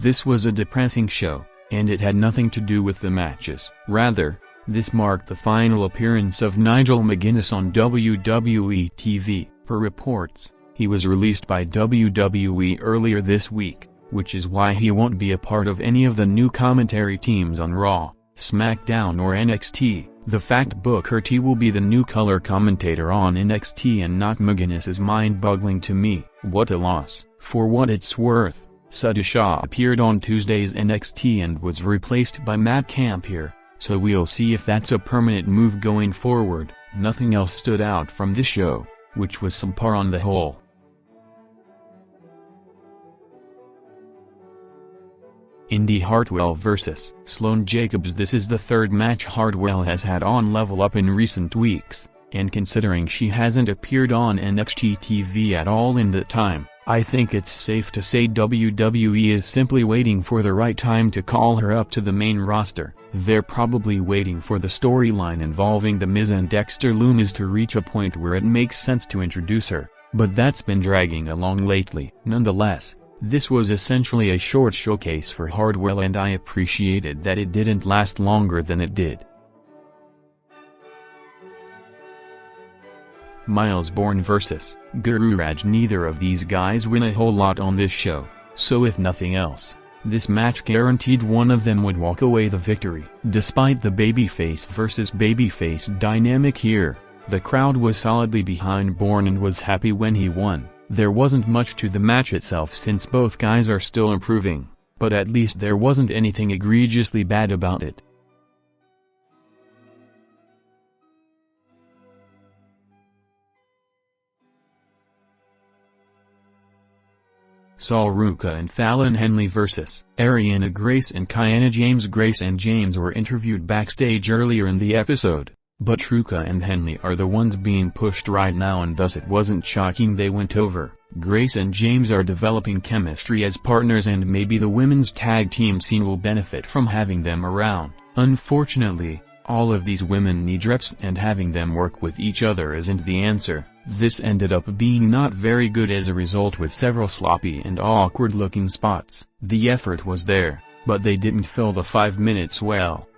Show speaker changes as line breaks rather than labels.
This was a depressing show, and it had nothing to do with the matches. Rather, this marked the final appearance of Nigel McGuinness on WWE TV. Per reports, he was released by WWE earlier this week, which is why he won't be a part of any of the new commentary teams on Raw, SmackDown or NXT. The fact Booker T will be the new color commentator on NXT and not McGuinness is mind-boggling to me. What a loss. For what it's worth, Sudha Shah appeared on Tuesday's NXT and was replaced by Matt Camp here, so we'll see if that's a permanent move going forward. Nothing else stood out from this show, which was subpar on the whole. Indy Hartwell vs. Sloane Jacobs. This is the third match Hartwell has had on Level Up in recent weeks, and considering she hasn't appeared on NXT TV at all in that time, I think it's safe to say WWE is simply waiting for the right time to call her up to the main roster. They're probably waiting for the storyline involving The Miz and Dexter Lumis to reach a point where it makes sense to introduce her, but that's been dragging along lately. Nonetheless, this was essentially a short showcase for Hartwell and I appreciated that it didn't last longer than it did. Miles Bourne vs. Guru Raj. Neither of these guys win a whole lot on this show, so if nothing else, this match guaranteed one of them would walk away the victory. Despite the babyface versus babyface dynamic here, the crowd was solidly behind Bourne and was happy when he won. There wasn't much to the match itself since both guys are still improving, but at least there wasn't anything egregiously bad about it. Sol Ruca and Fallon Henley vs. Ariana Grace and Kiana James. Grace and James were interviewed backstage earlier in the episode, but Ruca and Henley are the ones being pushed right now and thus it wasn't shocking they went over. Grace and James are developing chemistry as partners and maybe the women's tag team scene will benefit from having them around. Unfortunately, all of these women need reps and having them work with each other isn't the answer. This ended up being not very good as a result with several sloppy and awkward looking spots. The effort was there, but they didn't fill the 5 minutes well.